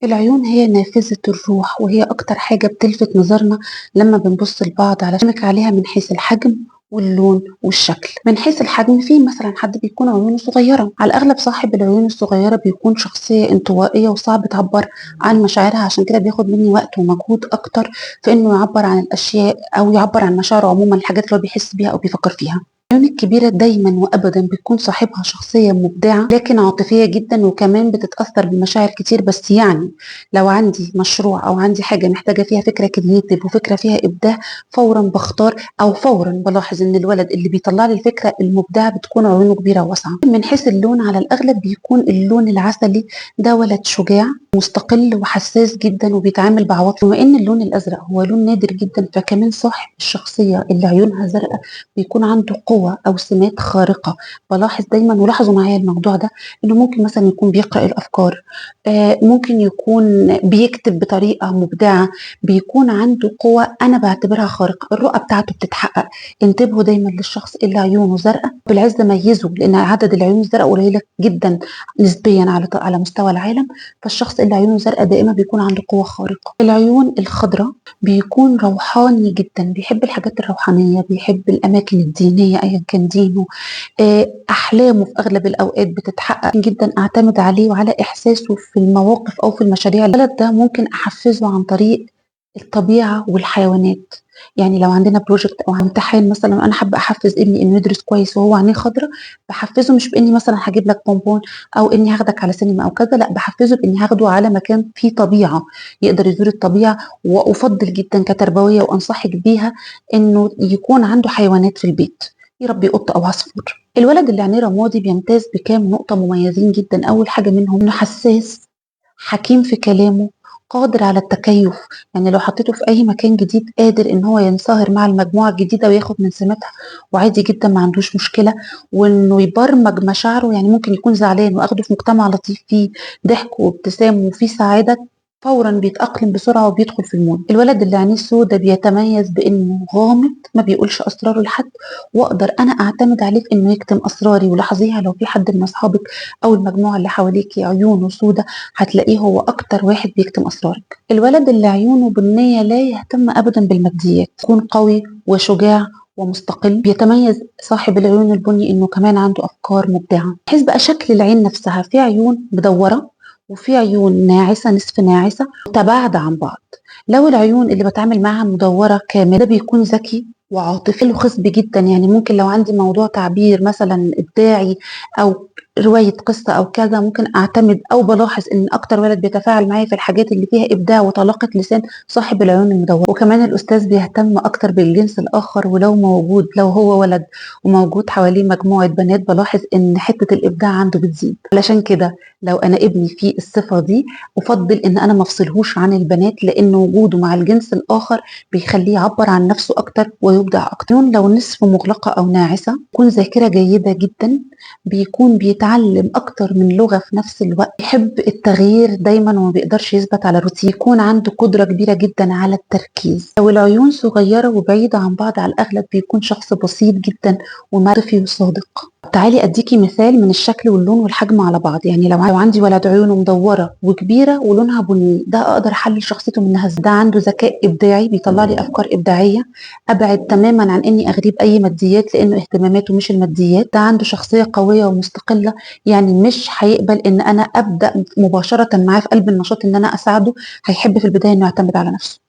العيون هي نافذة الروح، وهي أكتر حاجة بتلفت نظرنا لما بنبص لبعض عليها من حيث الحجم واللون والشكل. من حيث الحجم، في مثلا حد بيكون عيونه صغيرة، على الأغلب صاحب العيون الصغيرة بيكون شخصية انطوائية وصعب تعبر عن مشاعرها، عشان كده بياخد مني وقت ومجهود أكتر في إنه يعبر عن الأشياء أو يعبر عن مشاعره عموما، الحاجات اللي هو بيحس بيها أو بيفكر فيها. العيون الكبيرة دايما وأبدا بيكون صاحبها شخصية مبدعة لكن عاطفية جدا، وكمان بتتأثر بمشاعر كتير. بس يعني لو عندي مشروع أو عندي حاجة محتاجة فيها فكرة كرييتيف وفكرة فيها إبداع، فورا بختار أو فورا بلاحظ إن الولد اللي بيطلع لي الفكرة المبدعة بتكون عيونه كبيرة وواسعة. من حيث اللون، على الأغلب بيكون اللون العسلي. ده ولد شجاع مستقل وحساس جدا وبيتعامل بعواطف. بما ان اللون الازرق هو لون نادر جدا، فكمان صاحب الشخصيه اللي عيونها زرقاء بيكون عنده قوة أو سمات خارقة. بلاحظ دايما، ولاحظوا معايا الموضوع ده، إنه ممكن مثلا يكون بيقرأ الأفكار، ممكن يكون بيكتب بطريقة مبدعة، بيكون عنده قوة أنا بعتبرها خارقة، الرؤى بتاعته بتتحقق. انتبهوا دايما للشخص اللي عيونه زرقاء، بالعزة ميزوا، لأن عدد العيون الزرقاء قليلة جدا نسبيا على مستوى العالم. فالشخص اللي عيونه زرقاء دائما بيكون عنده قوة خارقة. العيون الخضراء بيكون روحاني جدا، بيحب الحاجات الروحانية، بيحب الأماكن الدينية أيا كان دينه. أحلامه في أغلب الأوقات بتتحقق جدا، أعتمد عليه وعلى إحساسه في المواقف أو في المشاريع. الولد ده ممكن أحفزه عن طريق الطبيعة والحيوانات. يعني لو عندنا بروجكت او امتحان مثلا، انا حابه احفز ابني انه يدرس كويس وهو عينيه خضراء، بحفزه مش باني مثلا هجيب لك بونبون او اني هاخدك على سينما او كذا، لا، بحفزه باني هاخده على مكان فيه طبيعه يقدر يزور الطبيعه. وافضل جدا كتربويه وانصحك بيها انه يكون عنده حيوانات في البيت، يربي قطه او عصفور. الولد اللي عينيه رمادي بيمتاز بكام نقطه مميزين جدا. اول حاجه منهم انه حساس، حكيم في كلامه، قادر على التكيف. يعني لو حطيته في اي مكان جديد قادر ان هو ينصهر مع المجموعه الجديده وياخد من سماتها، وعادي جدا ما عندوش مشكله. وانه يبرمج مشاعره، يعني ممكن يكون زعلان واخده في مجتمع لطيف فيه ضحك وابتسام وفيه سعاده، فورا بيتأقلم بسرعة وبيدخل في المود. الولد اللي عينيه سودا بيتميز بانه غامض، ما بيقولش اسراره لحد، واقدر انا اعتمد عليه في انه يكتم اسراري. ولاحظيها لو في حد من اصحابك او المجموعة اللي حواليكي عيونه سودا، هتلاقيه هو اكتر واحد بيكتم اسرارك. الولد اللي عيونه بنية لا يهتم ابدا بالماديات، يكون قوي وشجاع ومستقل. بيتميز صاحب العيون البني انه كمان عنده افكار مبدعة. بحيث بقى شكل العين نفسها، في عيون مدورة وفي عيون ناعسة نصف ناعسة متباعدة عن بعض. لو العيون اللي بتعامل معاها مدورة كاملة، ده بيكون ذكي وعاطفي وخصب جدا. يعني ممكن لو عندي موضوع تعبير مثلا إبداعي أو رواية قصة أو كذا، ممكن أعتمد أو بلاحظ إن أكتر ولد بيتفاعل معايا في الحاجات اللي فيها إبداع وطلاقة لسان صاحب العيون المدورة. وكمان الأستاذ بيهتم أكتر بالجنس الآخر، ولو موجود، لو هو ولد وموجود حواليه مجموعة بنات، بلاحظ إن حتة الإبداع عنده بتزيد. علشان كده لو أنا ابني فيه الصفة دي، أفضل إن أنا مفصلهوش عن البنات، لأن وجوده مع الجنس الآخر بيخليه يعبر عن نفسه أكتر ويبدع أكتر. لو نصف مغلقة أو ناعسة، تكون ذاكرة جيدة جدا، بيكون بيتعلم أكتر من لغة في نفس الوقت، يحب التغيير دايما وما بيقدرش يثبت على روتين، يكون عنده قدرة كبيرة جدا على التركيز. لو العيون صغيرة وبعيدة عن بعض، على الأغلب بيكون شخص بسيط جدا ومعرفي وصادق. تعالي أديكي مثال من الشكل واللون والحجم على بعض. يعني لو عندي ولد عيونه مدورة وكبيرة ولونها بني، ده أقدر أحلل شخصيته منها إزاي. ده عنده ذكاء إبداعي، بيطلع لي أفكار إبداعية. أبعد تماما عن إني أغريب أي ماديات، لأنه اهتماماته مش الماديات. ده عنده شخصية قوية ومستقلة، يعني مش هيقبل إن أنا أبدأ مباشرة معاه في قلب النشاط إن أنا أساعده، هيحب في البداية إنه يعتمد على نفسه.